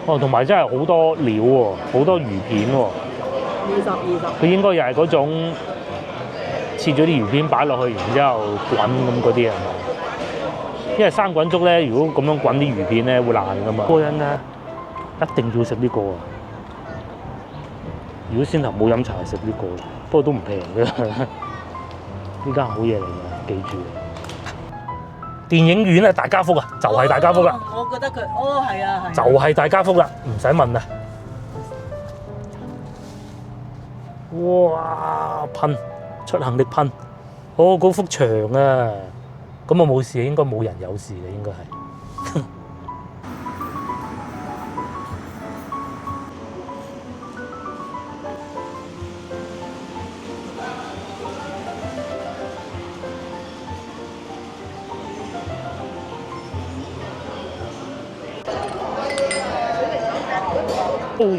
哦，同埋真係好多料喎，好多魚片喎。20。佢應該又係嗰種切咗啲魚片擺落去，然之後滾咁嗰啲係咪？因為生滾粥咧，如果咁樣滾啲魚片咧，會爛噶嘛。嗰人咧一定要食呢個啊！如果先頭冇飲茶，食呢個，不過都唔平嘅。呢間好嘢嚟嘅，記住。電影院啊，大家福啊，就係大家福啦。我覺得佢，係啊，係。就係大家福啦，唔使問啦。哇！噴出行力噴，嗰幅牆啊，咁啊冇事，應該冇人有事嘅，應該係。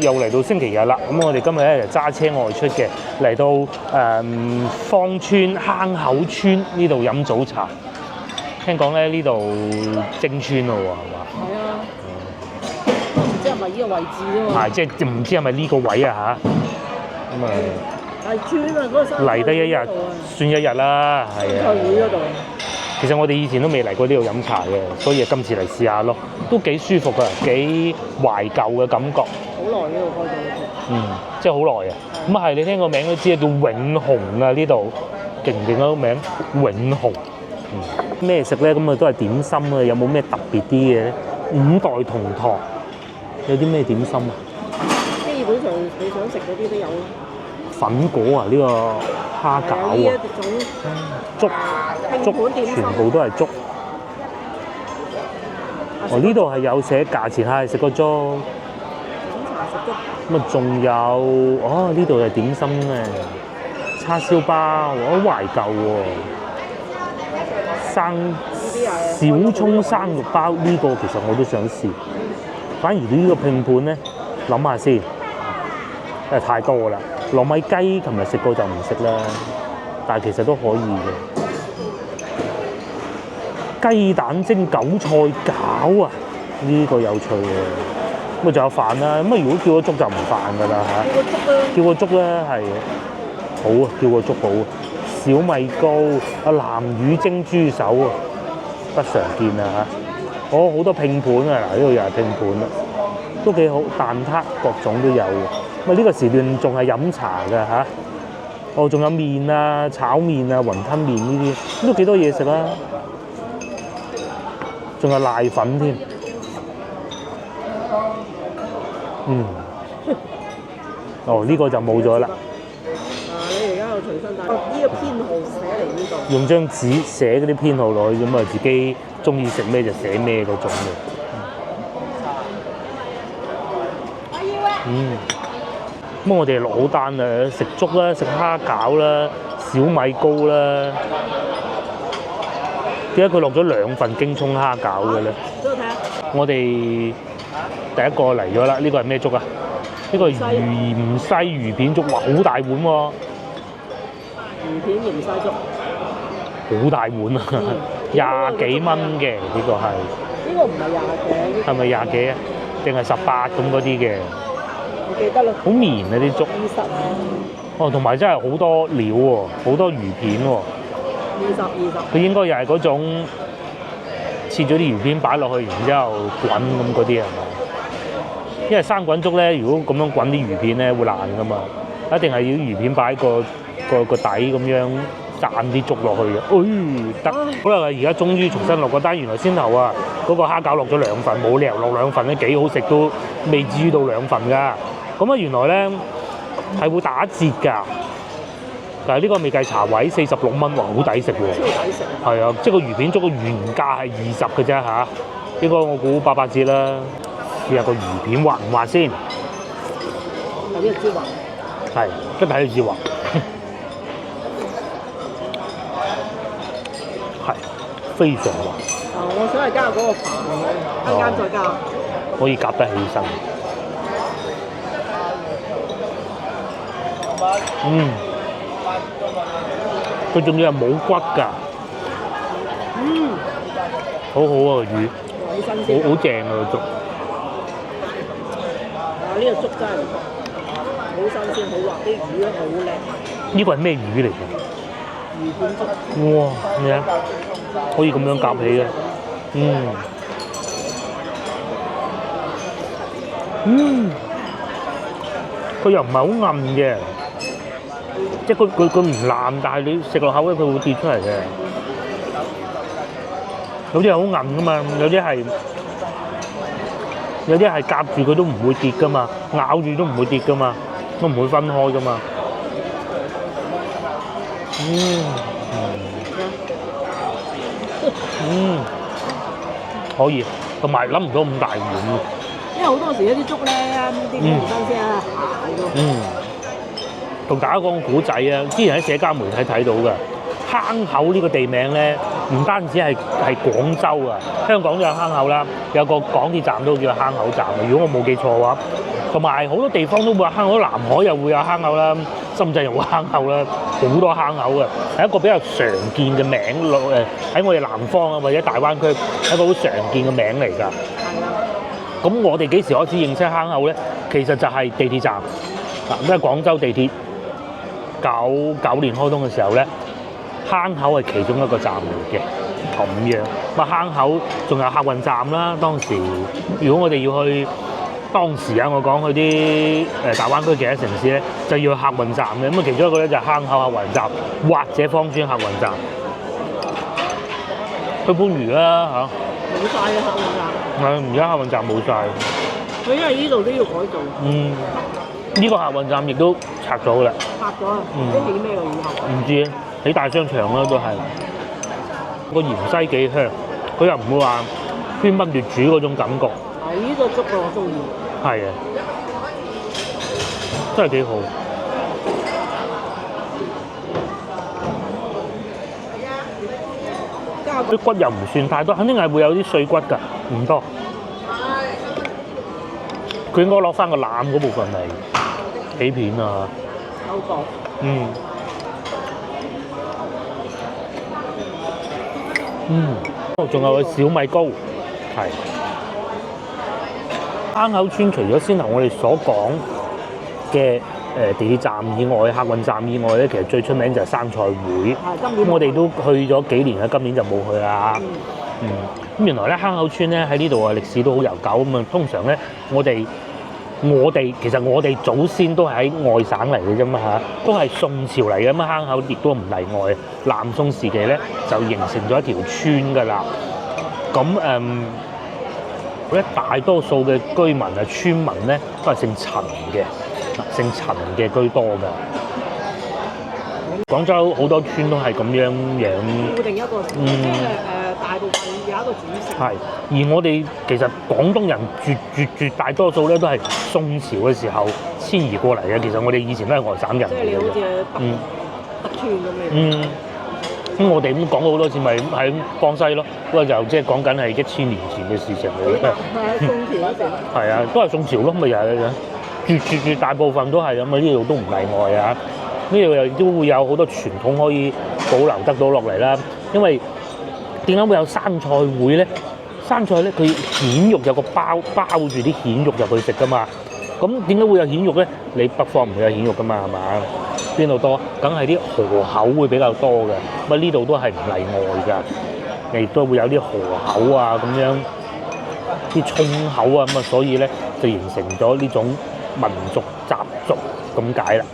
又嚟到星期日啦，咁我哋今日咧就揸車外出嘅，嚟到芳村坑口村呢度飲早茶。聽講咧呢度蒸村咯喎，係嘛？係啊，唔知係咪呢個位置啫嘛？係，即係唔知係咪呢個位啊嚇？咁啊，係村啊，嗰個山嚟得一日算一日啦，係啊。菜會嗰度。其實我哋以前都未嚟過呢度飲茶嘅，所以今次嚟試下咯，都幾舒服㗎，幾懷舊嘅感覺。好耐呢度開咗。即係好耐啊！咁係你聽個名都知叫永紅啊，呢度勁唔勁啊個名？永紅。咩食咧？咁啊都係點心啊，有冇咩特別啲嘅？五代同堂有啲咩點心啊？基本上你想食嗰啲都有啦。粉果啊，呢個蝦餃啊，粥全部都係粥。哦，呢度係有寫價錢，係食個粥。飲茶食粥。咁啊，仲有呢度係點心嘅叉燒包，好懷舊喎。小葱生肉包呢個其實我都想試，反而呢個拼盤咧，諗下先，因為太多啦。糯米雞琴日食過就唔食啦，但係其實都可以嘅。雞蛋蒸韭菜餃啊，呢個有趣喎。咁啊仲有飯啦，咁啊如果叫個粥就唔飯㗎啦嚇。叫個粥咧係好啊，叫個粥好啊。小米糕南乳蒸豬手啊，不常見啊嚇。好多拼盤啊，嗱呢度又係拼盤啦，都幾好，蛋撻各種都有嘅。咁啊呢個時段仲係飲茶㗎嚇。仲有麵啊、炒麵啊、雲吞麵呢啲，都幾多嘢食啦。仲有瀨粉添。呢個就冇咗啦。你而家又重新帶呢個編號寫嚟呢度。用張紙寫嗰啲編號落去，咁啊自己中意食咩就寫咩嗰種嘅。咁我哋落好單啦，食粥啦，食蝦餃啦，小米糕啦。點解佢落咗2份京葱蝦餃嘅咧？俾我睇下。我哋第一個嚟咗啦，呢個係咩粥啊？呢個係芫茜魚片粥，哇，好大碗喎！魚片芫茜粥，好大碗啊！20幾蚊嘅呢個係。呢個唔係20幾。係咪20幾啊？定係18咁嗰啲嘅？唔記得啦。好綿啊啲粥。20啊。同埋真係好多料喎，好多魚片喎。20。佢應該又係嗰種切咗啲魚片擺落去，然之後滾咁嗰啲係咪？因為生滾粥咧，如果咁樣滾啲魚片咧，會爛噶嘛，一定係要魚片擺個底咁樣蘸啲粥落去嘅。得好啦，而家終於重新落個單，原來先頭啊嗰個蝦餃落咗2份，冇理由落2份咧，幾好食都未至於到2份㗎。咁啊原來咧係會打折㗎，但係呢個未計茶位46蚊，哇好抵食喎！超抵食。係啊，即係個魚片粥個原價係20嘅啫嚇，應該我估800折啦。試下個魚片滑唔滑先？有啲知滑。係，一睇就知滑。係，非常滑。我想係加嗰個飯，陣間再加。可以夾得起身。佢仲要係冇骨㗎。好好啊個魚，好正啊個粥。呢個粥真係唔錯，好新鮮，好滑，啲魚咧好靚，呢個係咩魚嚟嘅？魚片粥。哇！咩啊？可以咁樣夾起嘅，佢又唔係好韌嘅，即係佢唔爛，但係你食落口咧，佢會跌出嚟嘅。有啲係好韌噶嘛，有啲係夾住佢都唔會跌噶嘛，咬住都唔會跌噶嘛，都唔會分開噶嘛。可以，同埋諗唔到咁大碗。因為好多時一啲粥咧，啲唔新鮮啊，蟹咯。同大家講個古仔啊，之前喺社交媒體睇到嘅坑口呢個地名咧，唔單止係廣州啊，香港都有坑口啦，有個港鐵站都叫坑口站啊。如果我冇記錯嘅話，同埋好多地方都會有坑口，南海又會有坑口啦，深圳又會有坑口啦，好多坑口嘅，係一個比較常見嘅名咯。喺我哋南方啊，或者大灣區係一個好常見嘅名嚟㗎。咁我哋幾時開始認識坑口咧？其實就係地鐵站嗱，因為廣州地鐵99年開通嘅時候咧，坑口係其中一個站嚟嘅，咁樣。坑口仲有客運站啦。當時如果我哋要去當時啊，我講去啲大灣區其他城市咧，就要去客運站嘅。咁啊，其中一個咧就係坑口客運站或者芳村客運站。去番禺啦冇晒嘅客運站。而家客運站冇晒。佢因為呢度都要改造。呢個客運站亦都拆咗啦。拆咗啊！唔知起咩喎以後。唔知啊，起大商場啦都係。個芫茜幾香，佢又唔會話喧賓奪主嗰種感覺。呢個粥我中意。係啊，真係幾好。啲骨又唔算太多，肯定係會有啲碎骨㗎，唔多。佢應該攞翻個腩嗰部分嚟起片啊。好薄。仲有個小米糕，係。坑口村除咗先頭我哋所講嘅地鐵站以外、客運站以外咧，其實最出名就係生菜會。咁我哋都去咗幾年啦，今年就冇去啦。咁原來咧坑口村咧喺呢度啊，歷史都好悠久咁啊。通常咧我哋其實我哋祖先都係喺外省嚟嘅啫嘛嚇，都係宋朝嚟嘅，咁坑口亦都唔例外。南宋時期咧就形成咗一條村㗎啦。咁一大多數嘅居民啊、村民咧都係姓陳嘅，姓陳嘅居多㗎。廣州好多村都係咁樣。固定一個，大部分有一個主姓。係，而我哋其實廣東人絕大多數咧都係宋朝嘅時候遷移過嚟嘅。其實我哋以前都係外省人嚟嘅。即係你好似北村咁樣。咁我哋咁講過好多次，咪喺江西咯。不過就即係講緊係1000年前嘅事情嚟嘅。宋朝嗰時。係啊，都係宋朝咯，咪又係絕大部分都係咁啊！呢度都唔例外啊。呢度又都會有好多傳統可以保留得到落嚟啦。因為點解會有生菜會咧？生菜咧，佢蜆肉有個包住啲蜆肉入去食噶嘛。咁點解會有蜆肉咧？你北方唔會有蜆肉噶嘛，係嘛？邊度多？梗係啲河口會比較多嘅。咁呢度都係唔例外㗎。亦都會有啲河口啊，咁樣啲涌口啊，咁啊，所以咧就形成咗呢種民族習俗咁解啦。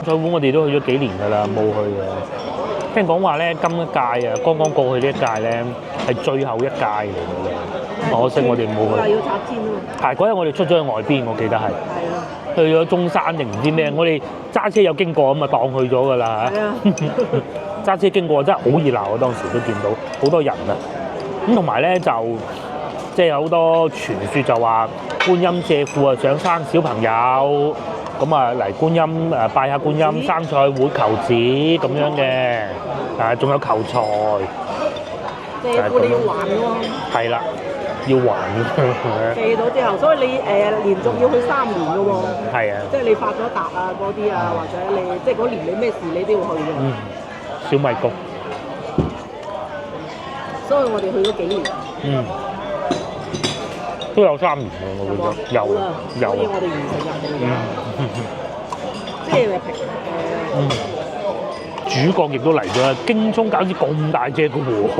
菜會我哋都去咗幾年㗎啦，冇去嘅。聽講話咧，今一屆啊，剛剛過去呢一屆咧，係最後一屆嚟嘅。可惜我哋冇去。要拆遷啊嘛。係嗰日我哋出咗去外邊，我記得係。係啊。去咗中山定唔知咩？我哋揸車有經過咁啊，當去咗㗎啦嚇。係啊。揸車經過真係好熱鬧啊！當時都見到好多人啊。咁同埋咧就即係有好多傳說就話觀音借庫啊，想生小朋友。咁啊嚟觀音拜下觀音，生菜會求子咁樣嘅，仲有求財。借庫你要還嘅喎。係啦，要還嘅。借到之後，所以你連續要去3年嘅喎。係啊。即係你發咗達啊嗰啲啊，或者你即係嗰年你咩事你都要去嘅。小米谷。所以我哋去咗幾年。都有3年喎，我覺得有啦，有所以我哋完成任務㗎。即係平主角亦都嚟咗啦，京葱餃子咁大隻嘅喎，巨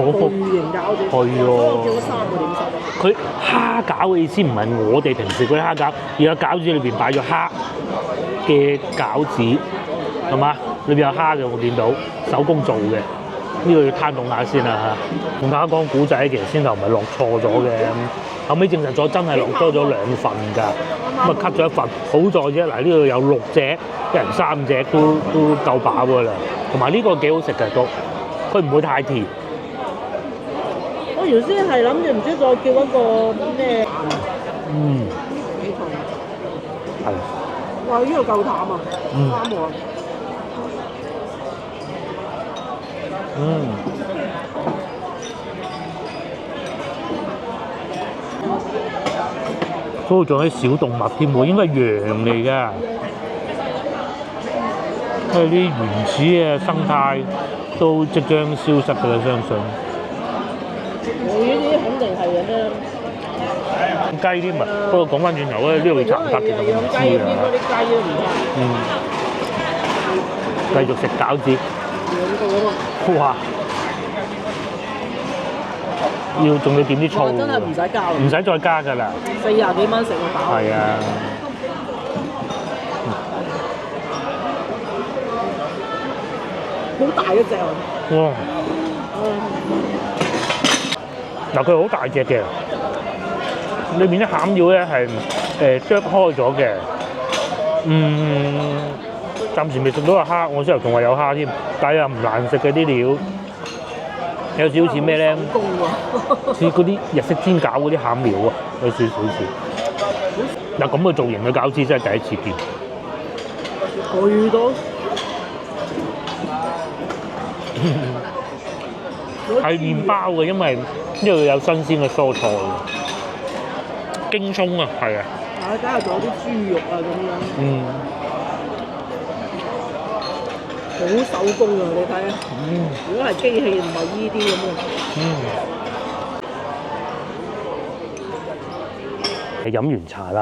型餃子，係啊所以我叫咗3個點心。佢蝦餃嘅意思唔係我哋平時嗰啲蝦餃，而係餃子裏邊擺咗蝦嘅餃子，係嘛？裏邊有蝦嘅，我見到手工做嘅，呢個要攤凍下先啦嚇。同大家講古仔，其實先頭咪落錯咗嘅，後尾證實咗真係落多咗2份㗎，咁啊 cut 咗1份，好在啫。嗱，呢度有6隻，一人3隻都夠飽㗎啦。同埋呢個幾好食嘅都，佢唔會太甜。我原先係諗住唔知再叫一個咩，幾重？係。哇！呢個夠淡啊，啱喎。嗰度仲有啲小動物添喎，應該係羊嚟㗎。因為啲原始嘅生態都即將消失㗎啦，相信。我呢啲肯定係嘅咩？雞添啊！不過講翻轉頭咧，呢度殘得其實我唔知啊。啲雞都唔得。繼續食餃子。2個啊嘛。哇！仲要點啲醋。真係唔使加啦。唔使再加㗎啦。40幾蚊食個飽。係啊。好大一隻喎！哇！嗱，佢好大隻嘅，裏面啲餡料咧係剁開咗嘅。暫時未食到個蝦，我先頭仲話有蝦添，但係又唔難食嘅啲料，有少少似咩咧？似嗰啲日式煎餃嗰啲餡料啊，有少少似。嗱，咁嘅造型嘅餃子真係第一次見。巨到〜係麵包嘅，因為呢度有新鮮嘅蔬菜。京葱啊，係啊。加入咗啲豬肉啊咁樣。好手工啊！你睇啊。如果係機器唔係依啲咁嘅。飲完茶啦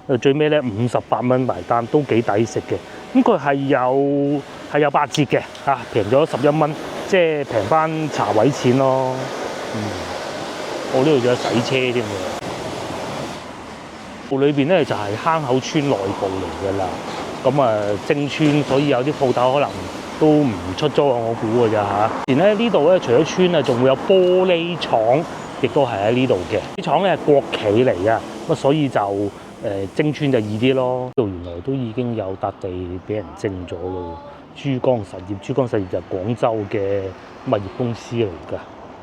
嚇，最尾咧58蚊埋單，都幾抵食嘅。咁佢係有8折嘅嚇，平咗11蚊。即係平翻茶位錢咯，我呢度仲有洗車添喎。裏邊咧就係坑口村內部嚟㗎啦，咁正村，所以有啲鋪頭可能都唔出租啊，我估㗎咋嚇。而咧呢度咧除咗村啊，仲會有玻璃廠，亦都係喺呢度嘅。啲廠咧係國企嚟㗎，咁所以就徵村就易啲咯。呢度原來都已經有笪地俾人徵咗咯。珠江實業就係廣州嘅物業公司嚟㗎，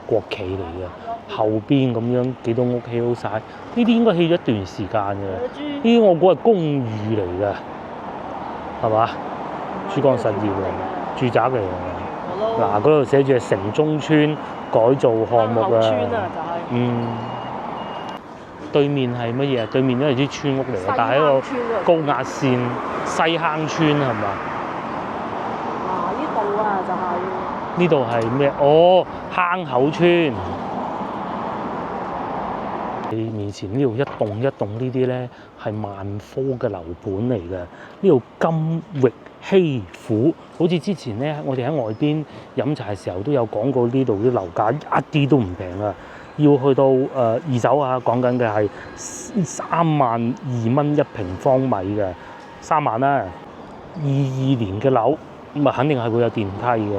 國企嚟㗎。後邊咁樣幾棟屋起好晒，呢啲應該起咗一段時間嘅。呢啲我估係公寓嚟㗎，係嘛？珠江實業嚟，住宅嚟㗎。嗱，嗰度寫住係城中村改造項目啊。對面係乜嘢啊？對面都係啲村屋嚟嘅，但係一個高壓線西坑村係嘛？呢度係咩？哦，坑口村。你面前呢度一棟一棟呢啲咧係萬科嘅樓盤嚟嘅。呢度金域希府，好似之前咧我哋喺外邊飲茶嘅時候都有講過，呢度啲樓價一啲都唔平啊！要去到二手啊，講緊嘅係32,000蚊1平方米嘅3萬啦。22年嘅樓咁啊，肯定係會有電梯㗎。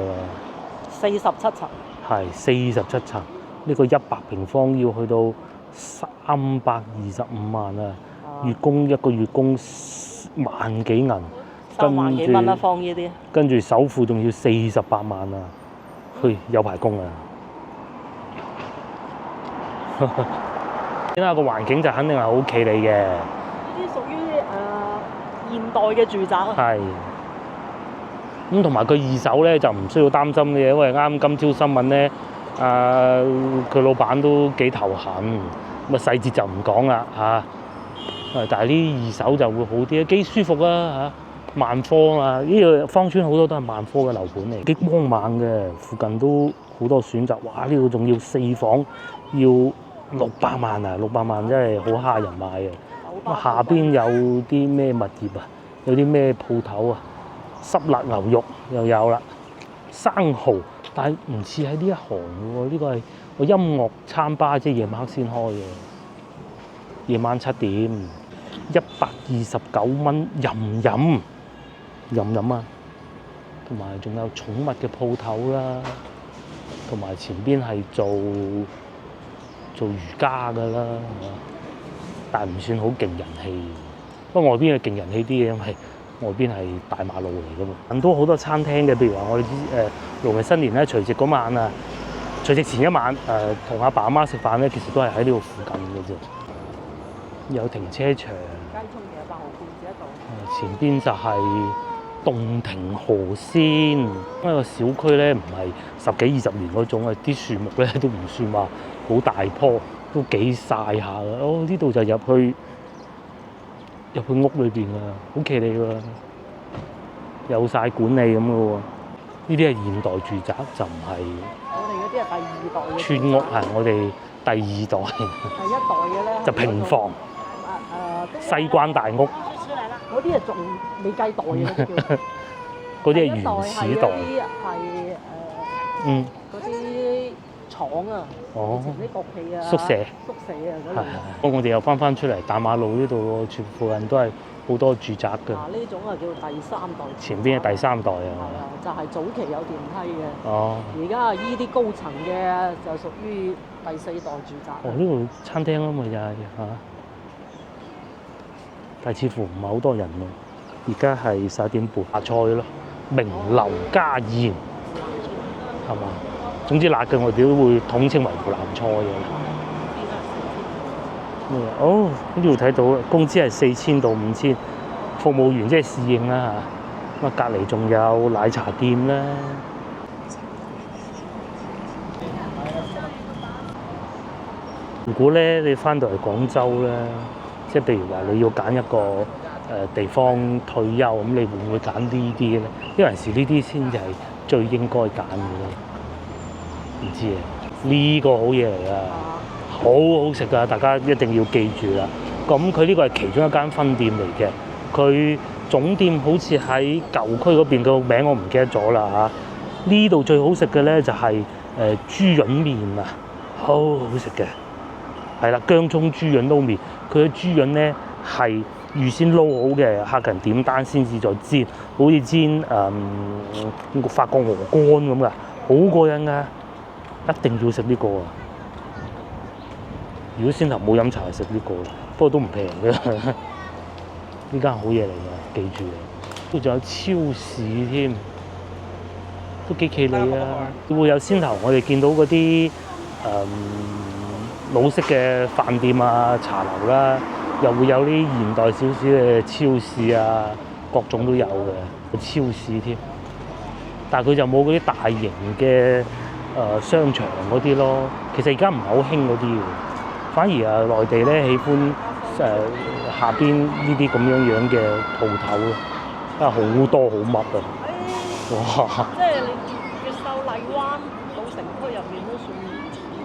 47層。係47層，呢個100平方要去到325萬啊！月供一個月供萬幾銀， 3萬幾蚊一方呢啲。跟住首付仲要48萬啊！去有排供啊！睇下個環境就肯定係好企理嘅。呢啲屬於現代嘅住宅。係。咁同埋佢二手咧就唔需要擔心嘅，因為啱今朝新聞咧，佢老闆都幾頭痕，咁啊細節就唔講啦嚇。但係呢二手就會好啲，幾舒服啊嚇。萬科啊，呢個芳村好多都係萬科嘅樓盤嚟，幾光猛嘅，附近都好多選擇。哇！呢度仲要4房，要600萬啊！600萬真係好蝦人買嘅。咁下邊有啲咩物業啊？有啲咩鋪頭啊？濕辣牛肉又有啦，生蠔，但係唔似喺呢一行喎。呢個係個音樂餐吧，即係夜晚黑先開嘅。夜晚7點，129蚊任飲啊！同埋仲有寵物嘅鋪頭啦，同埋前邊係做瑜伽㗎啦，但係唔算好勁人氣。不過外邊係勁人氣啲嘅，因為外邊係大馬路嚟㗎嘛。很多好多餐廳嘅，譬如話我哋農曆新年咧，除夕嗰晚啊，除夕前一晚同阿爸阿媽食飯咧，其實都係喺呢度附近嘅啫。有停車場，雞涌嘅8號半至1度。前邊就係洞庭河仙，因為個小區咧唔係10幾20年嗰種啊，啲樹木咧都唔算話好大棵，都幾曬下嘅。哦，呢度就入去屋裏邊啊，好企理喎，有晒管理咁嘅喎。呢啲係現代住宅，就唔係我哋嗰啲係第2代嘅村屋，係我哋第2代。第1代嘅咧就平房，西關大屋，嗰啲係仲未計代嘅，嗰啲係原始代。嗰啲廠啊，以前啲國企啊、宿舍啊嗰啲。不過我哋又翻出嚟大馬路呢度，全附近都係好多住宅㗎。呢種啊叫第3代。前邊係第3代啊。係啊，就係早期有電梯嘅。哦。而家依啲高層嘅就屬於第4代住宅。哦，呢度餐廳啊嘛就係嚇，但係似乎唔係好多人喎。而家係11點半，辣菜咯，名流家宴係嘛？總之辣嘅我哋都會統稱為湖南菜嘅。哦，呢度睇到工資係4000到5000，服務員即係侍應啦嚇。咁啊，隔離仲有奶茶店啦。如果咧你翻到嚟廣州咧，即係譬如話你要揀一個地方退休，咁你會唔會揀呢啲咧？因為有時呢啲先至係最應該揀嘅咯。唔知啊，呢個好嘢嚟㗎，好好食㗎，大家一定要記住啦。咁佢呢個係其中一間分店嚟嘅，佢總店好似喺舊區嗰邊，個名我唔記得咗啦嚇。呢度最好食嘅咧就係豬潤麵啊，好好食嘅。係啦，薑葱豬潤撈麵，佢嘅豬潤咧係預先撈好嘅，客人點單先至再煎，好似煎法國鵝肝咁㗎，好過癮㗎，一定要食呢個啊！如果先頭冇飲茶，食呢個，不過都唔平嘅。呢間好嘢嚟㗎，記住啊！都仲有超市添，都幾企理啊！會有先頭我哋見到嗰啲老式嘅飯店啊、茶樓啦，又會有啲現代少少嘅超市啊，各種都有嘅超市添。但係佢就冇嗰啲大型嘅商場嗰啲咯。其實而家唔係好興嗰啲嘅，反而內地咧喜歡下邊呢啲咁樣嘅鋪頭咯，因為好多好密啊！哇！即係你越秀荔灣老城區入面都算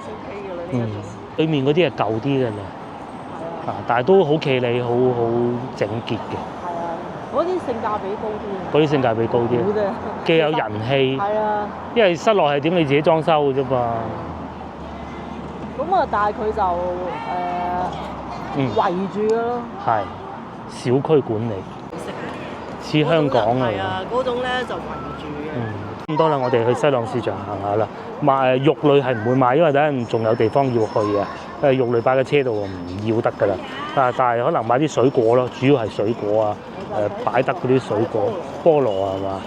OK嘅啦，呢一種。對面嗰啲係舊啲嘅啦，但係都好企理，好整潔嘅。係啊，嗰啲性價比高啲。嗰啲性價比高啲，既有人氣。係啊。因為室內係點你自己裝修嘅啫嘛。咁啊，但係佢就圍住嘅咯。係小區管理，似香港啊。係啊，嗰種咧就圍住嘅。咁多啦，我哋去西朗市場行下啦。買肉類係唔會買，因為等陣仲有地方要去嘅。肉類擺喺車度唔要得㗎啦。但係可能買啲水果咯，主要係水果啊。擺得嗰啲水果，菠蘿係嘛？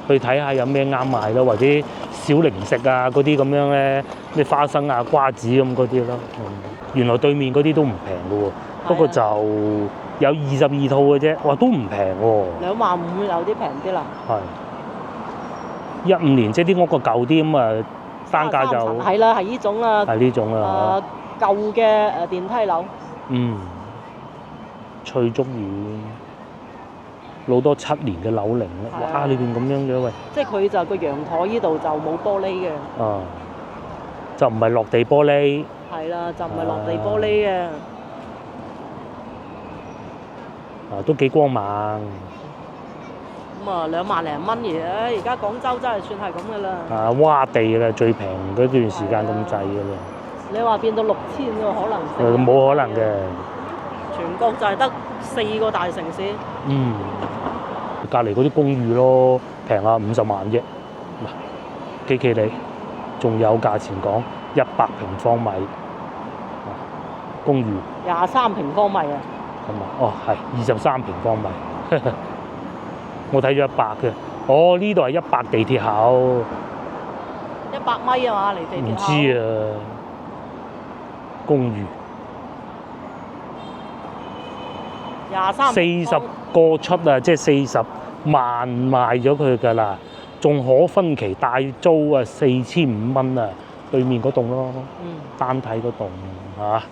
去睇下有咩啱買咯，或者小零食啊嗰啲咁樣咧，咩花生啊、瓜子咁嗰啲咯。原來對面嗰啲都唔平嘅喎，不過就有22套嘅啫，哇都唔平喎。25000有啲平啲啦。係15年即係啲屋個舊啲咁啊，單價就係啦，係呢種啦。係呢種啦。舊嘅電梯樓。翠竹苑。老多7年嘅樓齡啦，哇！裏邊咁樣嘅喂，即係佢就個陽台呢度就冇玻璃嘅，就唔係落地玻璃，係啦，就唔係落地玻璃嘅。都幾光猛。咁啊，2萬零蚊嘢，而家廣州真係算係咁噶啦。窪地啦，最平嗰段時間咁滯噶啦。你話變到6000個可能性？冇可能嘅。全國就係得4個大城市。隔離嗰啲公寓咯，平啊50萬啫。嗱，K 你，仲有價錢講100平方米，公寓。23平方米啊！係嘛？哦，係23平方米。我睇咗100嘅。哦，呢度係100地鐵口。100米啊嘛，離地鐵口。唔知啊。公寓。40個出啊，即係40萬賣咗佢㗎啦，仲可分期帶租啊，4500蚊啊，對面嗰棟咯，單體嗰棟嚇，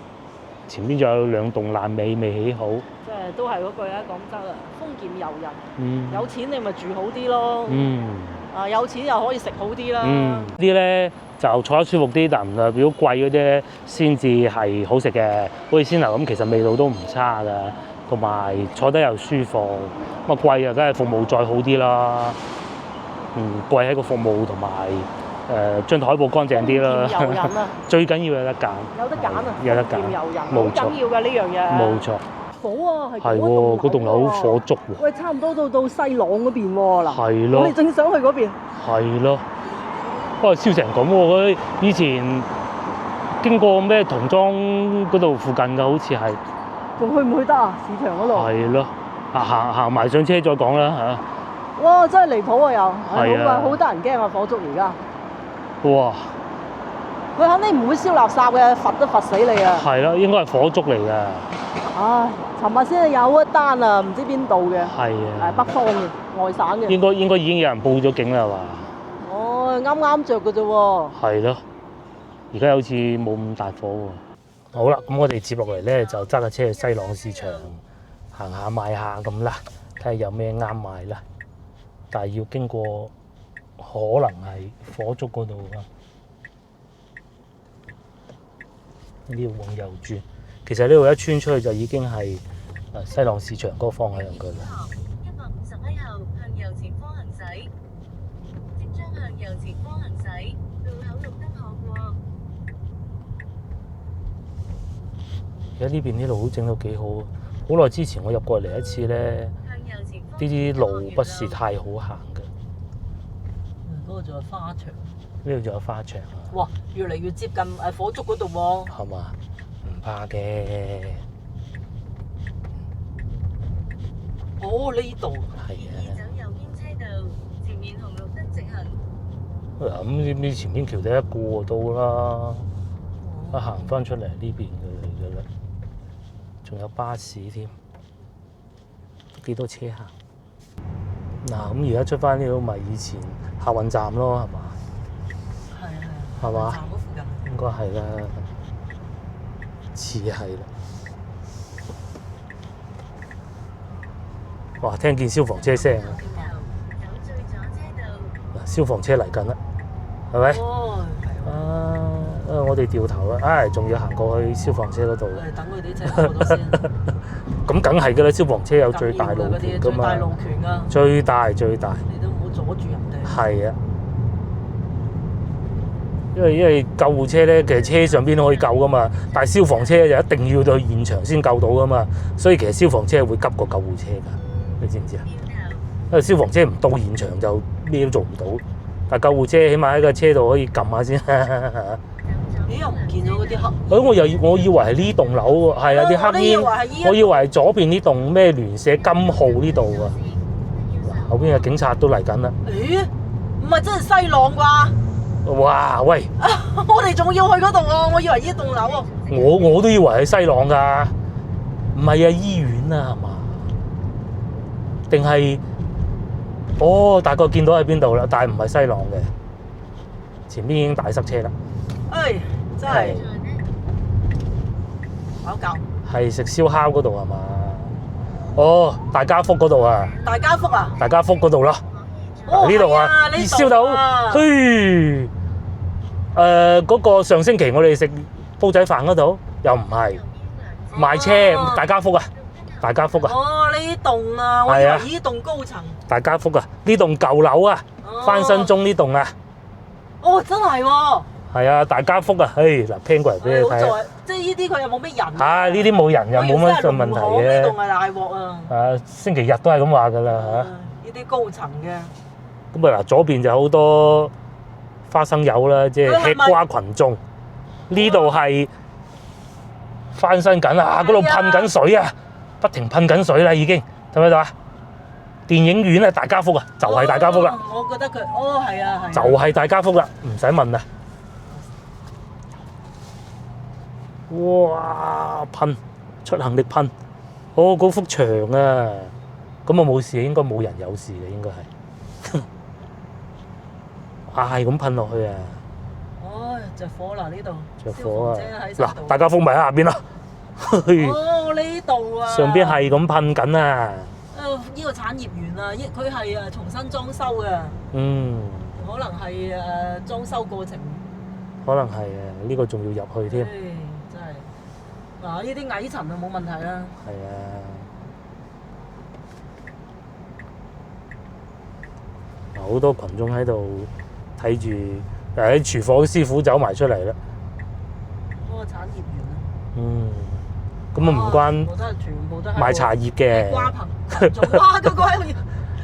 前邊仲有2棟爛尾未起好。即係都係嗰句啊，廣州啊，豐儉由人。有錢你咪住好啲咯。有錢又可以食好啲啦。啲咧就坐得舒服啲，但唔代表貴嗰啲咧先至係好食嘅。好似仙樓咁，其實味道都唔差㗎。同埋坐得又舒服，咁啊貴啊，梗係服務再好啲啦。貴喺個服務同埋張台布乾淨啲啦。豐儉由人啊！最緊要有得揀。有得揀啊！有得揀。豐儉由人，好緊要㗎呢樣嘢。冇錯。火啊，係喎，嗰棟樓火燭喎。喂，差唔多到西朗嗰邊喎嗱。係咯。我哋正想去嗰邊。係咯。不過燒成咁喎，以前經過咩童裝嗰度附近嘅，好似係。仲去唔去得啊？市場嗰度係咯，行埋上車再講啦嚇。哇！真係離譜啊又，係啊，好得人驚啊火燭而家。哇！佢肯定唔會燒垃圾嘅，罰都罰死你啊！係咯，應該係火燭嚟㗎。唉，尋日先有一單啊，唔知邊度嘅。係啊。北方嘅，外省嘅。應該已經有人報咗警啦，係嘛？哦，啱啱着㗎啫喎。係咯，而家好似冇咁大火喎。好啦，咁我哋接落嚟咧就揸架車去西朗市場行下買下咁啦，睇下有咩啱買啦。但係要經過可能係火燭嗰度啊，呢度往右轉。其實呢度一穿出去就已經係西朗市場嗰個方向㗎啦。150米後向右前方行駛，即將向右前方行駛，路口綠燈可過。而家呢邊啲路好整到幾好，好耐之前我入過嚟一次咧，啲路不是太好行嘅。嗰度仲有花場。呢度仲有花場啊！哇，越嚟越接近火燭嗰度喎。係嘛？唔怕嘅。哦，呢度。係啊。走右邊車道，前面紅綠燈直行。嗱，咁呢前面橋底一過到啦，一行翻出嚟呢邊嘅嚟嘅啦。仲有巴士添，幾多車行？嗱，咁而家出翻呢度咪以前客運站咯，係嘛？係啊係啊。係嘛？站嗰附近。應該係啦，似係啦。哇！聽見消防車聲啊！嗱，消防車嚟緊啦，係咪？哦，我哋掉頭啦，仲要行過去消防車嗰度。等佢哋車過咗先。咁梗係㗎啦，消防車有最大路權㗎嘛。最大路權啊！最大。你都唔好阻住人哋。係啊，因為救護車咧，其實車上邊都可以救㗎嘛，但係消防車就一定要到現場先救到㗎嘛，所以其實消防車會急過救護車㗎，你知唔知啊？因為消防車唔到現場就咩都做唔到，但係救護車起碼喺個車度可以撳下先。咦？又唔見咗嗰啲黑？我以為係呢棟樓喎，係啊，啲黑煙。我以為係左邊呢棟咩聯社金號呢度啊。後邊嘅警察都嚟緊啦。咦？唔係真係西朗啩？哇！喂！我哋仲要去嗰度喎，我以為呢棟樓啊。我都以為係西朗㗎，唔係啊，醫院啊，係嘛？定係？哦，大概見到喺邊度啦，但係唔係西朗嘅，前邊已經大塞車啦。真係搞搞，係食燒烤嗰度係嘛？哦，大家福嗰度啊！大家福啊！大家福嗰度啦，呢度啊，熱燒到，嗰個上星期我哋食煲仔飯嗰度又唔係賣車大家福啊，大家福啊。哦，呢棟啊，我以為呢棟高層。大家福啊，呢棟舊樓啊，翻新中呢棟啊。哦，真係喎。係啊，大家福啊，嗱 plan 過嚟俾你睇。即係呢啲佢又冇咩人。呢啲冇人又冇乜嘅問題嘅。呢棟係大鑊啊。星期日都係咁話㗎啦嚇。呢啲高層嘅。咁啊嗱，左邊就好多花生友啦，即係吃瓜群眾。呢度係翻新緊啊！嗰度噴緊水啊，不停噴緊水啦已經，睇唔睇到啊？電影院啊，大家福啊，就係大家福啦。我覺得佢，係啊，就係大家福啦，唔使問啦。哇！噴出行力噴，嗰幅牆啊，咁啊冇事，應該冇人有事嘅，應該係。係咁噴落去啊！着火啦呢度，着火啊！嗱，大家福咪喺下邊咯。呢度啊！上邊係咁噴緊啊！呢個產業園啊，佢係重新裝修嘅。可能係裝修過程。可能係啊，呢個仲要入去添。真係嗱，呢啲矮層就冇問題啦。係啊。嗱，好多群眾喺度睇住。喺廚房師傅走埋出嚟啦。嗰個產業園啊。咁啊唔關。全部都係賣茶葉嘅。瓜棚種哇！嗰個喺度。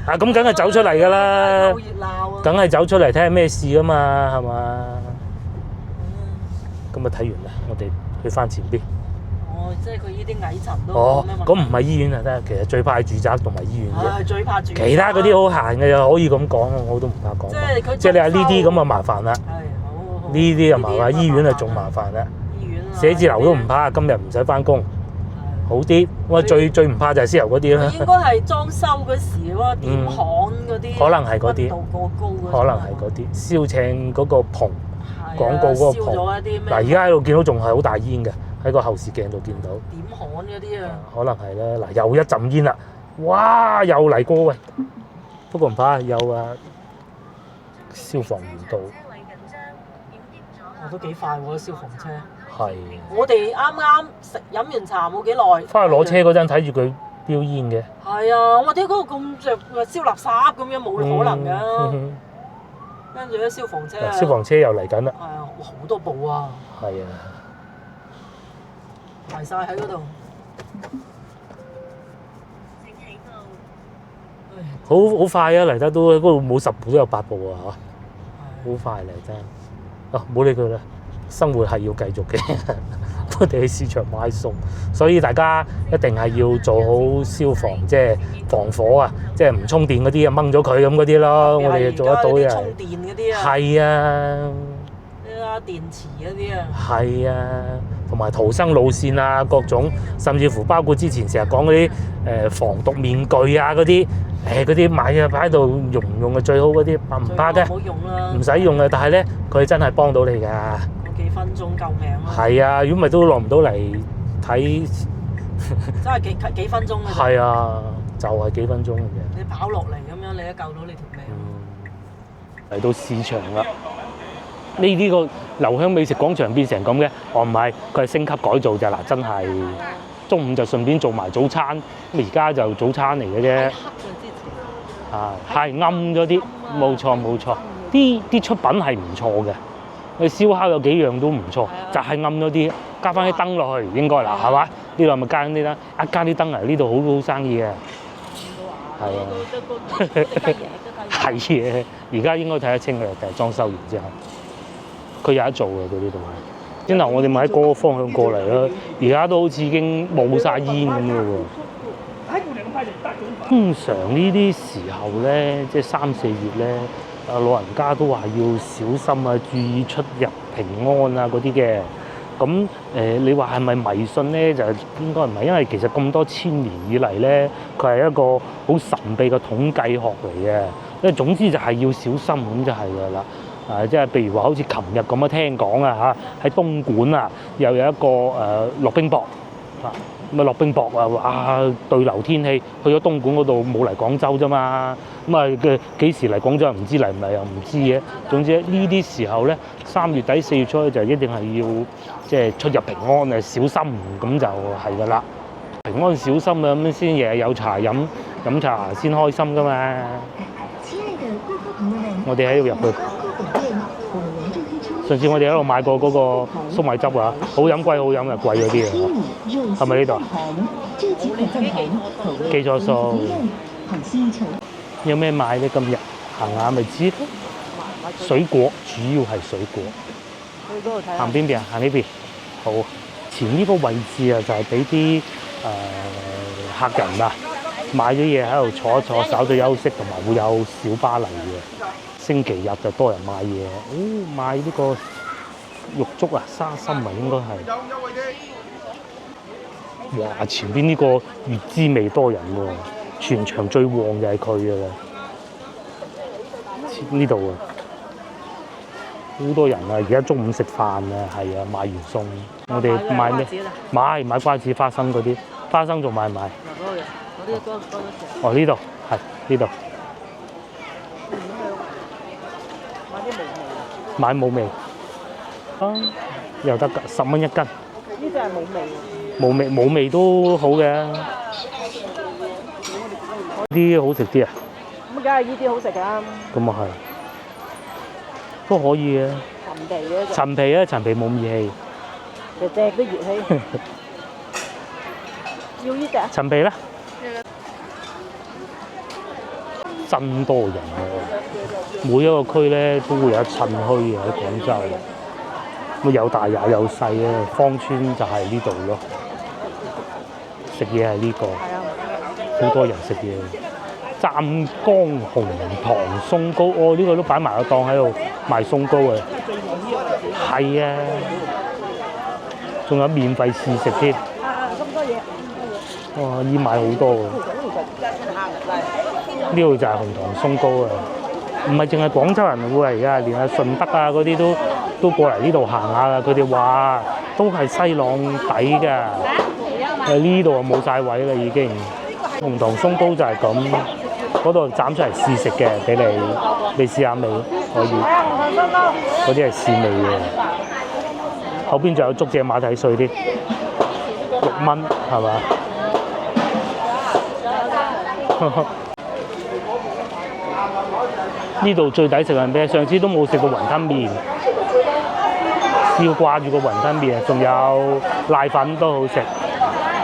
咁梗係走出嚟㗎啦。好熱鬧啊！梗係走出嚟睇下咩事㗎嘛，係嘛？咁啊睇完啦，我哋去翻前邊。即係佢呢啲矮層都冇咩問題。咁唔係醫院啊，得，其實最怕係住宅同埋醫院啫。最怕住宅。其他嗰啲好閒嘅又可以咁講，我都唔怕講。即係你話呢啲咁啊麻煩啦。呢啲又麻煩，醫院啊仲麻煩啦。醫院啊。寫字樓都唔怕，今日唔使翻工，好啲。我最唔怕就係私樓嗰啲啦。應該係裝修嗰時喎，點焊嗰啲。可能係嗰啲。溫度過高嗰啲。可能係嗰啲燒罄嗰個棚，廣告嗰個棚。燒咗一啲咩？嗱，而家喺度見到仲係好大煙嘅。喺個後視鏡度見到點焊嗰啲啊，可能係啦。嗱，又一陣煙啦，哇！又嚟過喂，不過唔怕，有消防員到。都幾快喎，消防車。係。我哋啱飲完茶冇幾耐。翻去攞車嗰陣睇住佢飆煙嘅。係啊，我哋嗰個咁着燒垃圾咁樣冇可能㗎。跟住咧消防車。消防車又嚟緊啦。係啊，好多部啊。係啊。埋晒喺嗰度，好快啊！嚟得都嗰度冇10部都有8部啊！嚇，好快嚟真。唔好理佢啦，生活係要繼續嘅。我哋去市場買餸，所以大家一定係要做好消防，即係防火啊！即係唔充電嗰啲啊，掹咗佢咁嗰啲咯。我哋做得到嘅。充電嗰啲啊。係啊。電池嗰啲啊，係啊，同埋逃生路線啊，各種，甚至乎包括之前成日講嗰啲防毒面具啊嗰啲，嗰啲買啊擺喺度用唔用嘅最好嗰啲，唔怕嘅，唔好用啦，唔使用嘅，但係咧佢真係幫到你㗎。嗰幾分鐘救命咯。係啊，如果唔係都落唔到嚟睇。真係幾分鐘嘅。係啊，就係幾分鐘嘅啫。你跑落嚟咁樣，你都救到你條命。嚟到市場啦。呢啲個留香美食廣場變成咁嘅，唔係，佢係升級改造咋嗱，真係中午就順便做埋早餐，咁而家就早餐嚟嘅啫。黑咗之前。係暗咗啲，冇錯，啲出品係唔錯嘅，佢燒烤有幾樣都唔錯，就係暗咗啲，加翻啲燈落去應該啦，係嘛？呢度係咪加啲燈？一加啲燈啊，呢度好生意嘅。係啊。係嘅，而家應該睇得清佢係裝修完之後。佢有得做嘅，佢呢度。先頭我哋咪喺嗰個方向過嚟咯，而家都好似已經冇晒煙咁嘅喎。通常呢啲時候咧，即係3、4月咧，老人家都話要小心啊，注意出入平安啊嗰啲嘅。咁你話係咪迷信咧？就應該唔係，因為其實咁多千年以嚟咧，佢係一個好神秘嘅統計學嚟嘅。因為總之就係要小心咁就係㗎啦。即係譬如話好似琴日咁樣聽講啊嚇，喺東莞啊又有一個落冰雹，咁啊落冰雹啊，哇對流天氣，去咗東莞嗰度冇嚟廣州啫嘛。咁啊嘅幾時嚟廣州又唔知，嚟唔嚟又唔知嘅。總之呢啲時候咧，3月底4月初就一定係要即係出入平安啊，小心咁就係噶啦。平安小心啊，咁先日日有茶飲，飲茶先開心噶嘛。我哋喺度入去。上次我哋喺度買過嗰個粟米汁啊，好飲貴好飲啊，貴嗰啲啊，係咪呢度啊？記錯數。有咩買咧？今日行下咪知。水果主要係水果。行邊邊啊？行呢邊。好。前呢個位置啊，就係俾啲客人啊買咗嘢喺度坐一坐，稍作休息，同埋會有小巴嚟嘅。星期日就多人買嘢，買呢個玉竹啊，沙參啊，應該係。哇！前邊呢個月之味多人喎，全場最旺就係佢㗎啦。呢度啊，好多人啊！而家中午食飯啊，係啊，買完餸，我哋買咩？買瓜子、花生嗰啲，花生仲買唔買？哦，呢度係呢度。買冇味啊，又得㗎，10蚊一斤。呢隻係冇味。冇味都好嘅。呢啲好食啲啊？咁梗係呢啲好食㗎。咁啊係，都可以嘅。陳皮啊，陳皮冇熱氣。隻隻都熱氣。要呢隻啊？陳皮啦。真多人啊！每一個區咧都會有趁墟嘅喺廣州，咁有大也有細啊。芳村就係呢度咯，食嘢係呢個，好多人食嘢。湛江紅糖鬆糕，呢個都擺埋個檔喺度賣鬆糕啊！係啊，仲有免費試食添。咁多嘢。哇！依買好多喎。呢度就係紅糖鬆糕啊！唔係淨係廣州人會嚟㗎，連阿順德啊嗰啲都過嚟呢度行下㗎。佢哋話都係西朗底㗎。呢度啊冇晒位啦已經。紅糖鬆糕就係咁，嗰度斬出嚟試食嘅，俾你試下味可以。嗰啲係試味嘅。後邊仲有竹蔗馬蹄碎啲，6蚊係嘛？呢度最抵食係咩？上次都冇食過雲吞麵，要掛住個雲吞麵啊！仲有瀨粉都好食，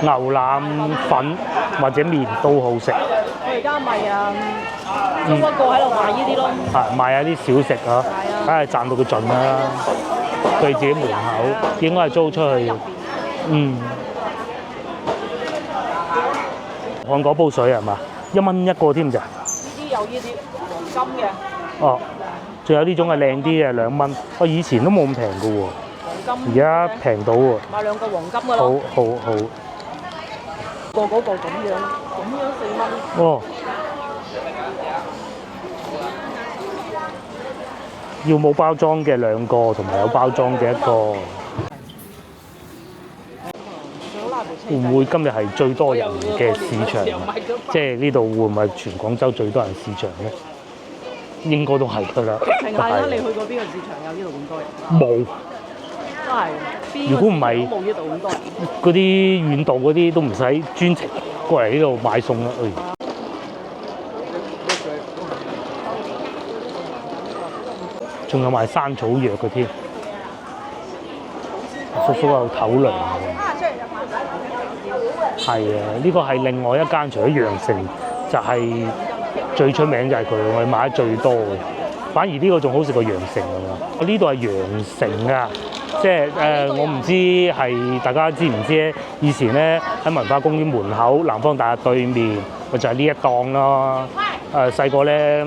牛腩粉或者麵都好食。我而家咪一個喺度賣呢啲咯。係賣下啲小食啊，梗係賺到佢盡啦。對自己門口應該係租出去。韓國煲水係嘛？1蚊一個添咋？呢啲有呢啲黃金嘅。哦，仲有呢種係靚啲嘅2蚊。以前都冇咁平嘅喎。黃金。而家平到喎。買2個黃金嘅咯。好。個嗰個咁樣4蚊。哦。要冇包裝嘅2個，同埋有包裝嘅1個。會唔會今日係最多人嘅市場啊？即係呢度會唔會全廣州最多人市場咧？應該都係㗎啦。評下啦，你去過邊個市場有呢度咁多人？冇。都係。如果唔係，冇呢度咁多人。嗰啲遠道嗰啲都唔使專程過嚟呢度買餸啦。仲有賣山草藥嘅添，叔叔喺度唞涼。係啊，呢個係另外一間，除咗羊城就係最出名就係佢，我哋買得最多嘅。反而呢個仲好食過羊城啊嘛！呢度係羊城啊，即係我唔知係大家知唔知咧？以前咧喺文化公園門口南方大廈對面，咪就係呢一檔咯。細個咧，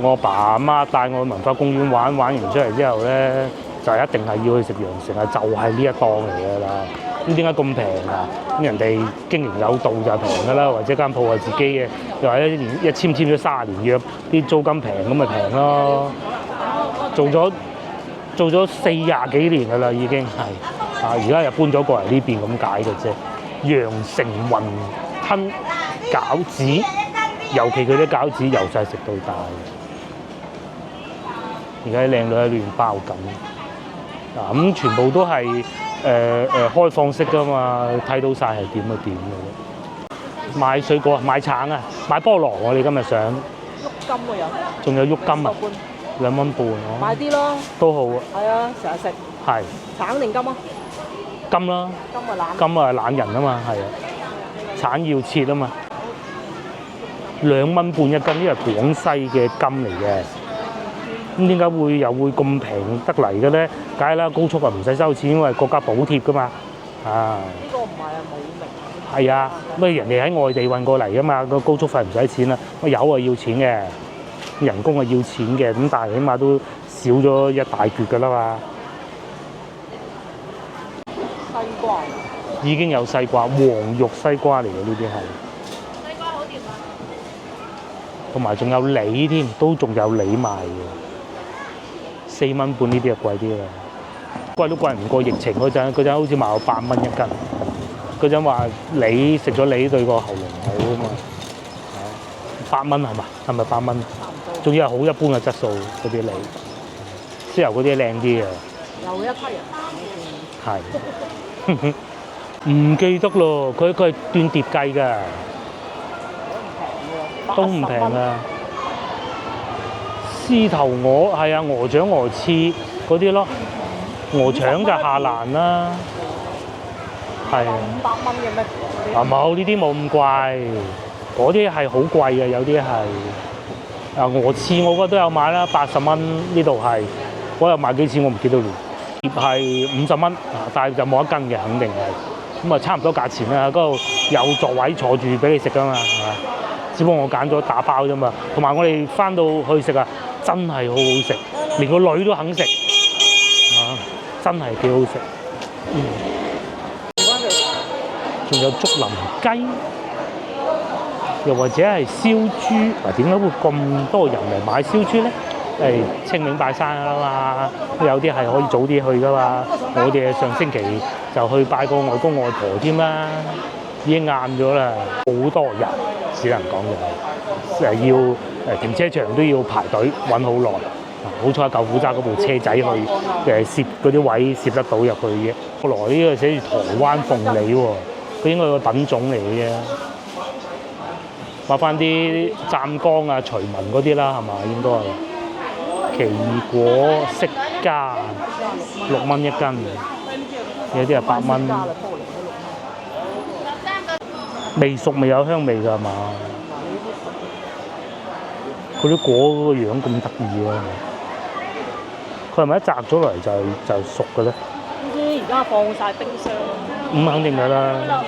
我阿爸阿媽帶我去文化公園玩完出嚟之後咧，就一定係要去食羊城啊！就係呢一檔嚟㗎啦。咁點解咁平啊？咁人哋經營有道就係平㗎啦，或者間鋪係自己嘅，又係一簽咗30年約，啲租金平咁咪平咯。做咗40幾年㗎啦，已經係而家又搬咗過嚟呢邊咁解嘅啫。陽澄雲吞餃子，尤其佢啲餃子由細食到大。而家啲靚女喺亂包緊，嗱咁全部都係開放式噶嘛，睇到晒係點就點嘅啫。買水果，買橙啊，買菠蘿我哋今日想，鬱金喎有，仲有鬱金啊，2蚊半買啲咯，都好啊，係啊，成日食係橙定金啊？金啦，金啊懶，金啊懶人啊嘛，係啊，橙要切啊嘛，2蚊半一斤，呢係廣西嘅金嚟嘅。咁點解又會咁平得嚟嘅咧？梗係啦，高速啊唔使收錢，因為國家補貼噶嘛。啊，呢個唔係啊冇係啊，乜人哋喺外地運過嚟啊嘛，個高速費唔使錢啦。乜油啊要錢嘅，人工啊要錢嘅，咁但係起碼都少咗一大橛噶啦嘛。西瓜，已經有西瓜，黃肉西瓜嚟嘅呢啲係。西瓜好掂啊！同埋仲有梨添，都仲有梨賣嘅。4蚊半呢啲就貴啲啦，貴都貴唔過疫情嗰陣好似賣到8蚊一斤。嗰陣話梨食咗梨對個喉嚨好啊嘛，8蚊係嘛？係咪8蚊？仲要係好一般嘅質素嗰啲梨，豉油嗰啲靚啲嘅。又一批人係，唔記得咯，佢係斷碟計㗎，都唔平啊！獅頭鵝係啊，鵝掌鵝翅嗰啲咯，鵝腸就下欄啦，係啊。500蚊嘅咩？啊冇呢啲冇咁貴，嗰啲係好貴嘅，有啲係。啊鵝翅我覺得都有買啦，80蚊呢度係，嗰日買幾錢我唔記得了。碟係50蚊，但係就冇一斤嘅，肯定係。咁啊差唔多價錢啦，嗰度有座位坐住俾你食㗎嘛，係嘛？只不過我揀咗打包啫嘛，同埋我哋翻到去食啊，真係好好食，連個女都肯食，啊，真係幾好食。仲有竹林雞，又或者係燒豬。嗱，點解會咁多人嚟買燒豬咧？清明拜山啦嘛，有啲係可以早啲去噶嘛。我哋上星期就去拜個外公外婆添啦，已經晏咗啦，好多人，只能講就係要停車場都要排隊揾好耐。好彩舅父揸嗰部車仔去攝嗰啲位攝得到入去嘅。後來呢個寫住台灣鳳梨喎，佢應該係個品種嚟嘅啫。買翻啲湛江啊、徐聞嗰啲啦，係嘛？應該係。奇異果釋迦6蚊一斤，有啲係8蚊。未熟未有香味㗎係嘛？佢啲果嗰個樣咁得意啊！佢係咪一摘咗落嚟就熟嘅咧？呢啲而家放晒冰箱。咁肯定㗎啦。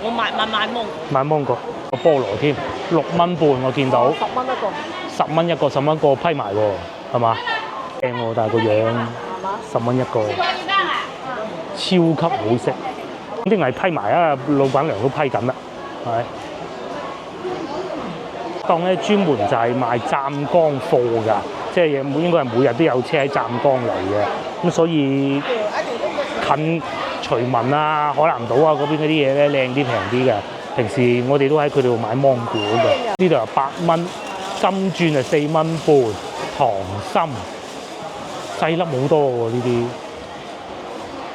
我買芒。買芒果，個菠蘿添，6蚊半我見到。10蚊一個。10蚊一個，10蚊個批埋喎，係嘛？靚喎，但係個樣10蚊一個，超級好食。肯定係批埋啊！老闆娘都批緊啦，係咪？檔咧專門就係賣湛江貨㗎，即係應該係每日都有車喺湛江嚟嘅，咁所以近徐聞啊、海南島啊嗰邊嗰啲嘢咧靚啲平啲嘅。平時我哋都喺佢度買芒果嘅，呢度係8蚊，金鑽係4蚊半，糖心細粒好多喎呢啲。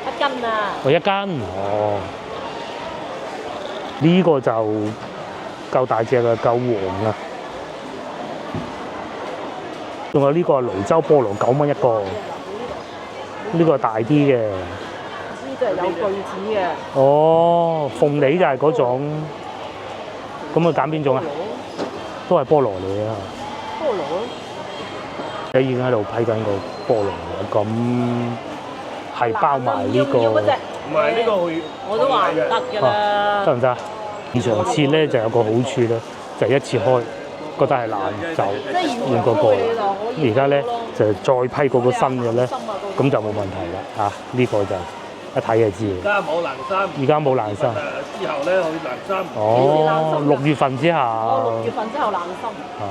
1斤啊！1斤哦，呢個就夠大隻啦，夠黃啦。仲有呢個係雷州菠蘿9蚊一個，呢個係大啲嘅。呢隻係有句子嘅。哦，鳳梨就係嗰種，咁啊揀邊種啊？都係菠蘿嚟嘅。菠蘿咯。你已經喺度批緊個菠蘿啦，咁係包埋呢個。唔係呢個我都話得㗎啦。得唔得？現場切咧就有個好處咧，就係一次開，覺得係爛就換個過。而家咧就再批嗰個新嘅咧，咁就冇問題啦。嚇，呢個就一睇就知。而家冇蘭心，而家冇蘭心。之後咧去蘭心。哦，6月份之後。哦，6月份之後蘭心。哦。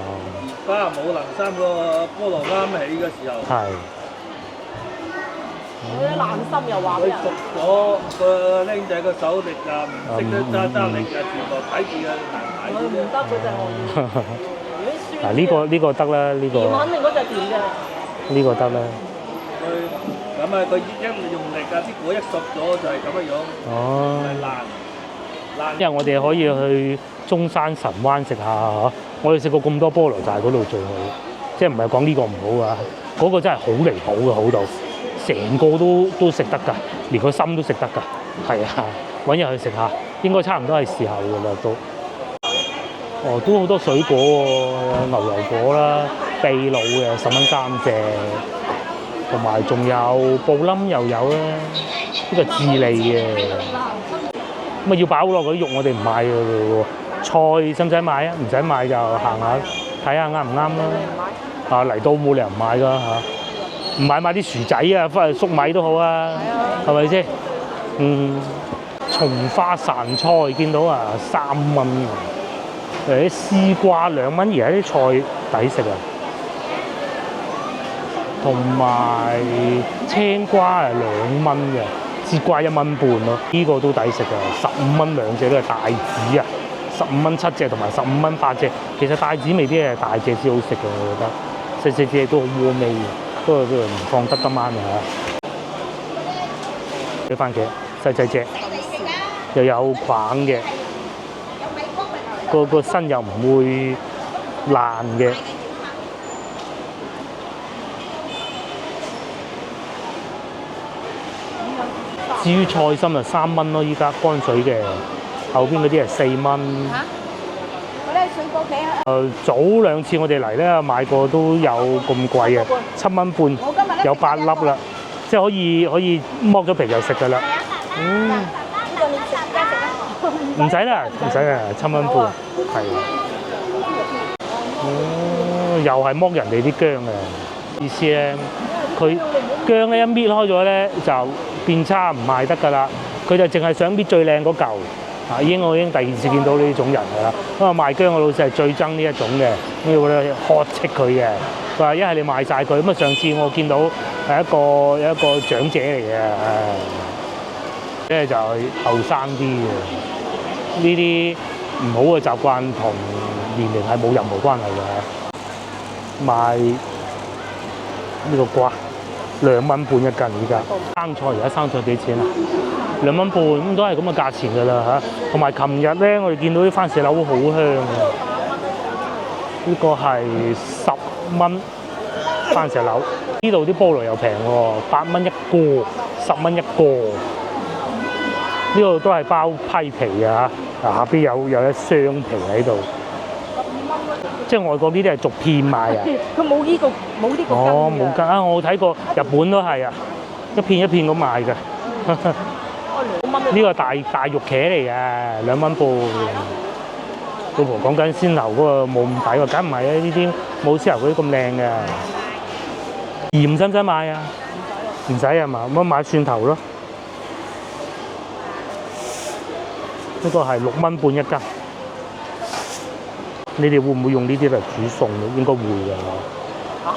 家下冇蘭心個菠蘿啱起嘅時候。係。有啲爛心又話俾佢人。熟咗個僆仔個手力啊，唔識得揸力啊，全部睇住啊，難睇佢唔得嗰隻我要。如果酸嗱呢個得啦，呢甜肯定嗰隻甜嘅。呢個得啦。佢咁啊，佢一用力啊，啲果一熟咗就係咁嘅樣，哦。係爛。因為我哋可以去中山神灣食下嚇，我哋食過咁多菠蘿就係嗰度最好，即係唔係講呢個唔好啊？嗰、個真係好離譜嘅，好到成個都食得㗎，連個心都食得㗎，係啊，揾日去食下，應該差唔多係時候㗎啦都。哦，都好多水果喎，牛油果啦、秘魯嘅10蚊3隻，同埋仲有布冧又有啦，呢個智利嘅。咁啊要飽落嗰啲肉，我哋唔買㗎喎。菜使唔使買啊？唔使買就行下睇下啱唔啱啦。啊嚟到冇理由唔買㗎嚇，唔買啲薯仔啊，翻去粟米都好啊，係咪先？松花潺菜見到啊3蚊，啲絲瓜2蚊，而家啲菜抵食啊。同埋青瓜啊2蚊嘅。節瓜1蚊半咯，呢個都抵食㗎，15蚊2隻都係大紙啊，15蚊7隻同埋15蚊8隻。其實大紙未必係大隻先好食嘅，我覺得細隻隻都好窩味嘅，不過唔放得今晚啊嚇。啲番茄細細隻，又有框嘅，個身又唔會爛嘅。至於菜心就3蚊咯，依家乾水嘅，後邊嗰啲係4蚊。嚇！我咧水果企啊！早2次我哋嚟咧買過都有咁貴嘅，7蚊半，有8粒啦，即係可以剝咗皮就食㗎啦。呢個你食而家食啦。唔使啦，7蚊半，係。又係剝人哋啲薑嘅意思咧，佢薑咧一搣開咗咧就變差唔賣得㗎啦，佢就淨係想搣最靚嗰嚿。我已經第2次見到呢種人㗎啦。因為賣薑嘅老細係最憎呢一種嘅，咁我咧呵斥佢嘅。佢話一係你賣晒佢，咁啊上次我見到係一個長者嚟嘅，即係就係後生啲嘅。呢啲唔好嘅習慣同年齡係冇任何關係嘅。賣呢個瓜2蚊半1斤，而家生菜而家生菜幾錢啊？2蚊半，咁都係咁嘅價錢㗎啦嚇。同埋琴日咧，我哋見到啲番石榴好香嘅，呢個係10蚊番石榴。呢度啲菠蘿又平喎，8蚊1個，10蚊1個。呢度都係包批皮嘅嚇，下邊有一雙皮喺度。即係外國呢啲係逐片賣啊！佢冇呢個冇呢個根嘅。哦，冇根啊！我睇過日本都係啊，一片一片咁賣嘅。呢個大肉茄嚟嘅，2蚊半。老婆講緊鮮牛嗰個冇咁抵喎，梗唔係啊！呢啲冇鮮牛嗰啲咁靚嘅。鹽使唔使買啊？唔使啊嘛，咁買蒜頭咯。呢個係6蚊半1斤。你哋會唔會用呢啲嚟煮餸咧？應該會㗎。嚇！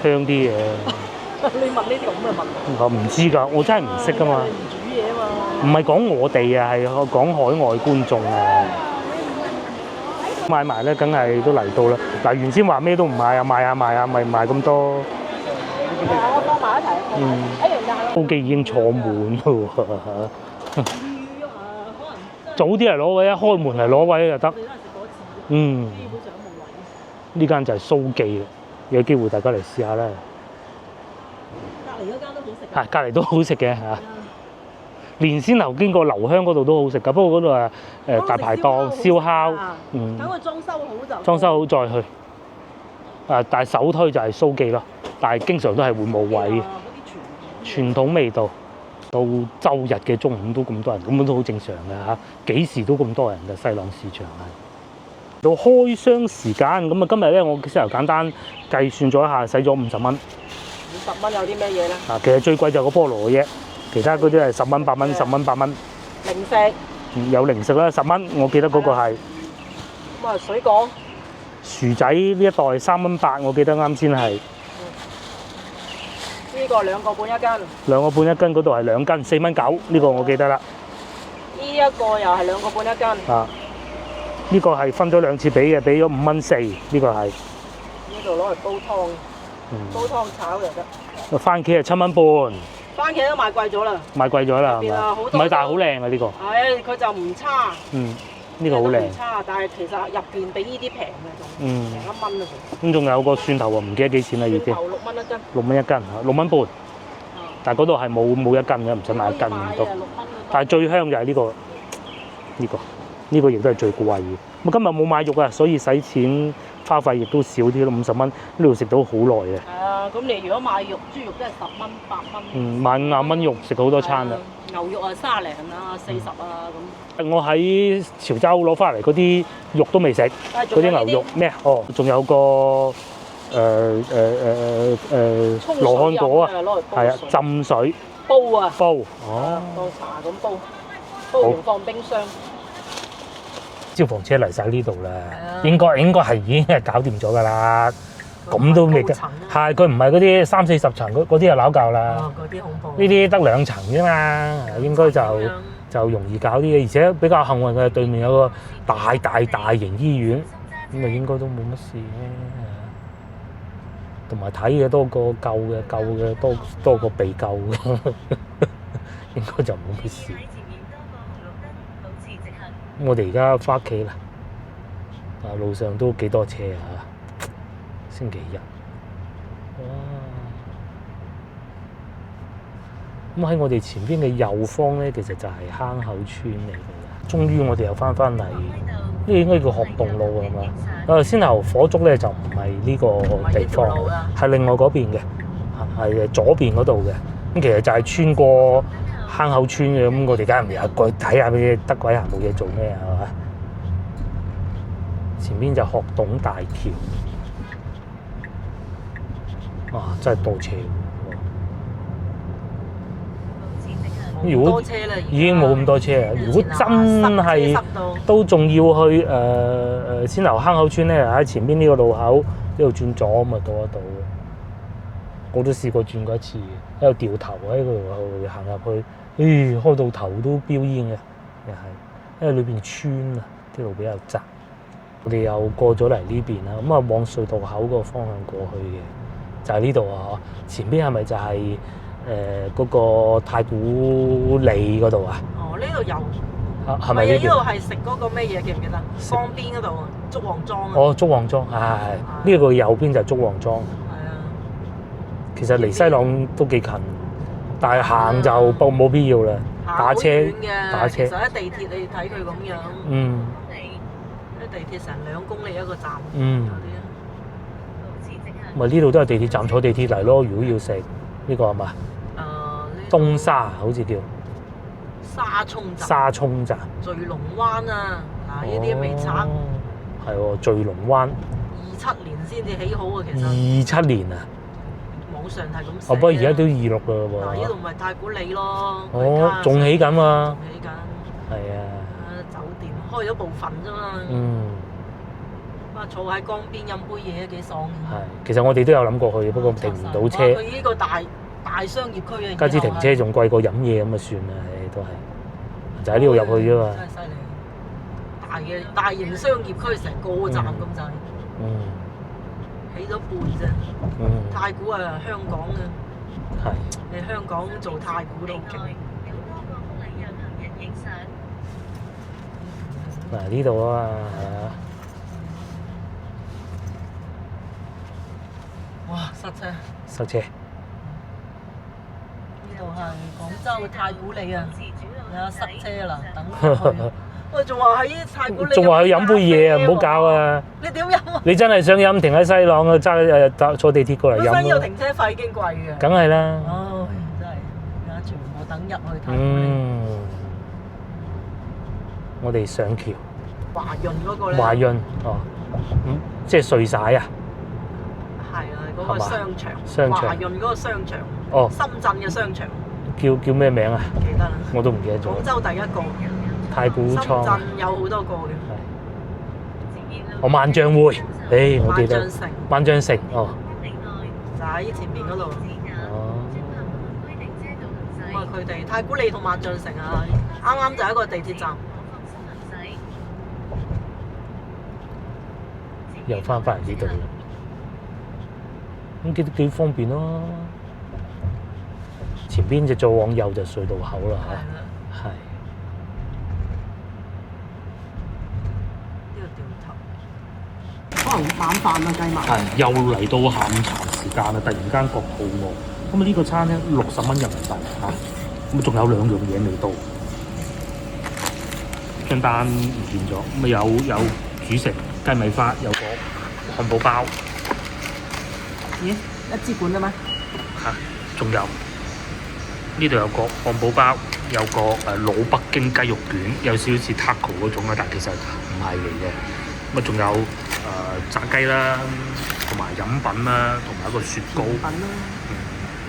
香啲嘅。你問呢啲咁嘅問題？我唔知㗎，我真係唔識㗎嘛。你唔煮嘢啊嘛。唔係講我哋啊，係講海外觀眾啊。買埋咧，梗係都嚟到啦。嗱，原先話咩都唔買啊，賣啊賣啊，咪賣咁多。我放埋一齊。一樣價。都機已經坐滿啦喎。可能早啲嚟攞位，一開門嚟攞位就得。基本上都冇位。呢間就係蘇記啦，有機會大家嚟試下啦。隔離嗰間都好食。係，隔離都好食嘅嚇。連鮮牛經過留香嗰度都好食㗎，不過嗰度大排檔燒烤，等佢裝修好就。裝修好再去。但係首推就係蘇記咯，但係經常都係會冇位嘅。傳統味道，到周日嘅中午都咁多人，咁都好正常嘅嚇。幾時都咁多人嘅西朗市場係。到開箱時間，咁啊今日咧我先頭簡單計算咗一下，使咗50蚊。50蚊有啲咩嘢咧？其實最貴就係個菠蘿嘅啫，其他嗰啲係10蚊8蚊10蚊8蚊。零食。有零食啦，10蚊，我記得嗰個係。咁啊水果。薯仔呢一袋3蚊8，我記得啱先係。呢個2個半一斤， 2個半一斤，嗰度係2斤，4蚊9，呢個我記得啦。呢一個又係2個半一斤，啊，呢個係分咗2次俾嘅，俾咗5蚊4，呢個係。呢度攞嚟煲湯，煲湯炒就得。番茄係7蚊半，番茄都賣貴咗啦，賣貴咗啦，係入邊咪？啊好多唔係，但係好靚啊呢個。係佢就唔差，呢個好靚唔。差，但係其實入邊比呢啲平嘅仲平1蚊啊咁仲有個蒜頭喎，唔記得幾錢啦已經。頭6蚊一斤， 6蚊一斤，6蚊半。但係嗰度係冇一斤嘅，唔使買一斤咁多。但係最香就係呢個亦都係最貴嘅。咁今日冇買肉啊，所以使錢花費亦都少啲咯，50蚊呢度食到好耐嘅。係啊，咁你如果買肉，豬肉都係10蚊8蚊。買50蚊肉食好多餐啦。牛肉啊30零啊40啊咁。我喺潮州攞翻嚟嗰啲肉都未食，嗰啲牛肉咩？哦，仲有個羅漢果啊，係啊，浸水煲啊，煲。當茶咁煲，煲完放冰箱。消防車嚟晒呢度啦，應該係已經係搞掂咗㗎啦。咁都未㗎，係佢唔係嗰啲30、40層嗰啲就撈夠啦。嗰啲恐怖。呢啲得2層啫嘛，應該就容易搞啲嘅，而且比較幸運嘅對面有個大型醫院，咁啊應該都冇乜事嘅。同埋睇嘅多過救嘅多過被救嘅，應該就冇乜事。我哋而家翻屋企啦，路上都幾多車啊！星期日，哇！咁喺我哋前邊嘅右方咧，其實就係坑口村嚟嘅。終於我哋又翻嚟，呢個應該叫學洞路係嘛？先頭火燭咧就唔係呢個地方，係另外嗰邊嘅，係左邊嗰度嘅。咁其實就係穿過坑口村嘅，咁我哋梗係唔入過去睇下咩得鬼閒冇嘢做咩係嘛？前邊就學洞大橋，哇！真係多車。如果已經冇咁多車啦，如果真係都仲要去先頭坑口村咧，喺前邊呢個路口呢度轉左咁啊到一到。我都試過轉過一次，喺度掉頭喺度行入去，開到頭都飆煙嘅，又係因為裏邊村啊，啲路比較窄。我哋又過咗嚟呢邊啦，咁啊往隧道口個方向過去嘅，就係呢度啊！前邊係咪就係嗰個太古里嗰度啊？哦，呢度有。係咪呢邊？呢度係食嗰個咩嘢記唔記得？江邊嗰度竹皇莊啊！哦，竹皇莊係呢個右邊就係竹皇莊。係啊。其實離西朗都幾近，但係行就冇必要啦。打車。打車。其實喺地鐵你睇佢咁樣。嗯。地鐵成2公里一個站。嗯。咪呢度都係地鐵站，坐地鐵嚟咯。如果要食呢個係嘛？東沙好似叫。沙涌站。聚龍灣啊！嗱，呢啲未拆。係喎，聚龍灣。27年先至起好啊，其實。27年啊！網上係咁寫。不過而家都26啦喎。嗱，呢度咪太古里咯。哦，仲起緊啊！仲起緊。係啊。酒店開咗部分啫嘛。嗯。坐喺江邊飲杯嘢都幾爽。係，其實我哋都有諗過去，不過停唔到車。佢呢個大商業區啊，加之停車仲貴過飲嘢咁啊算啦，都係就喺呢度入去啫嘛。真係犀利，大型商業區成個站咁滯。嗯。起咗半啫。嗯。太古啊，香港啊。係。你香港做太古都勁。嗱呢度啊嘛，係啊。哇！塞車！呢度係廣州嘅太古里啊，有塞車啦，等佢去。我仲話喺太古里。仲話去飲杯嘢啊！唔好搞啊！你點飲啊？你真係想飲，停喺西朗啊，坐地鐵過嚟飲咯。本身要停車費已經貴嘅。梗係啦。唉，真係而家全部等入去太古里。我哋上橋。華潤嗰個咧。華潤哦，即係碎曬啊！係啊，嗰個商場，華潤嗰個商場，哦，深圳嘅商場，叫咩名啊？記得啦，我都唔記得咗。廣州第一個，太古倉，深圳有好多個嘅。係。萬象匯，我記得。萬象城，哦。就喺前面嗰度。哦。咁啊，佢哋太古里同萬象城啊，啱啱就係一個地鐵站。又翻返嚟呢度啦，咁幾方便咯。前邊就再往右就隧道口啦嚇，係。呢個掉頭，可能晚飯啊計埋。係又嚟到下午茶時間啦，突然間覺肚餓。咁啊呢個餐咧60蚊人民幣嚇，咁仲有2樣嘢未到，張單唔見咗。咁啊有主食雞米花，有個漢堡包。咦？一支管嘅咩？嚇，仲有呢度有個漢堡包，有個老北京雞肉卷，有少少似 taco 嗰種啊，但其實唔係嚟嘅。咁啊仲有炸雞啦，同埋飲品啦，同埋一個雪糕。甜品啦。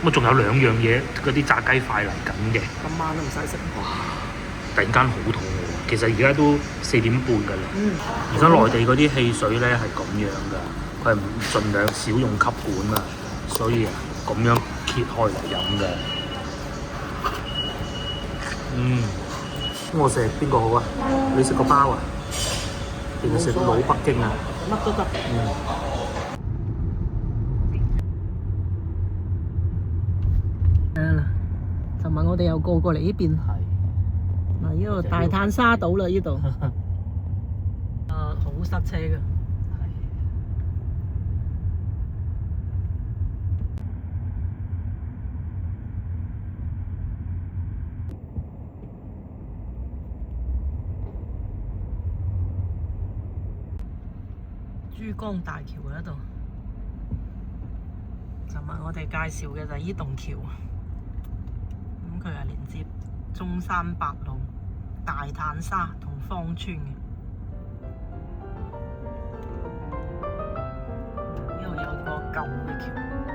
咁啊仲有2樣嘢，嗰啲炸雞塊嚟緊嘅。今晚都唔使食。突然間好肚餓，其實而家都4點半㗎啦。而家內地嗰啲汽水咧係咁樣㗎，佢係盡量少用吸管啊，所以咁樣揭開嚟飲嘅。咁我食邊個好啊？你食個包啊？定係食老北京啊？乜都得。尋日我哋又過嚟呢邊。嗱，呢度大炭沙島啦，呢度。好塞車㗎。珠江大橋嗰度，尋日我哋介紹嘅就係呢棟橋，咁佢係連接中山八路、大炭沙同芳村嘅。呢度有個舊嘅橋。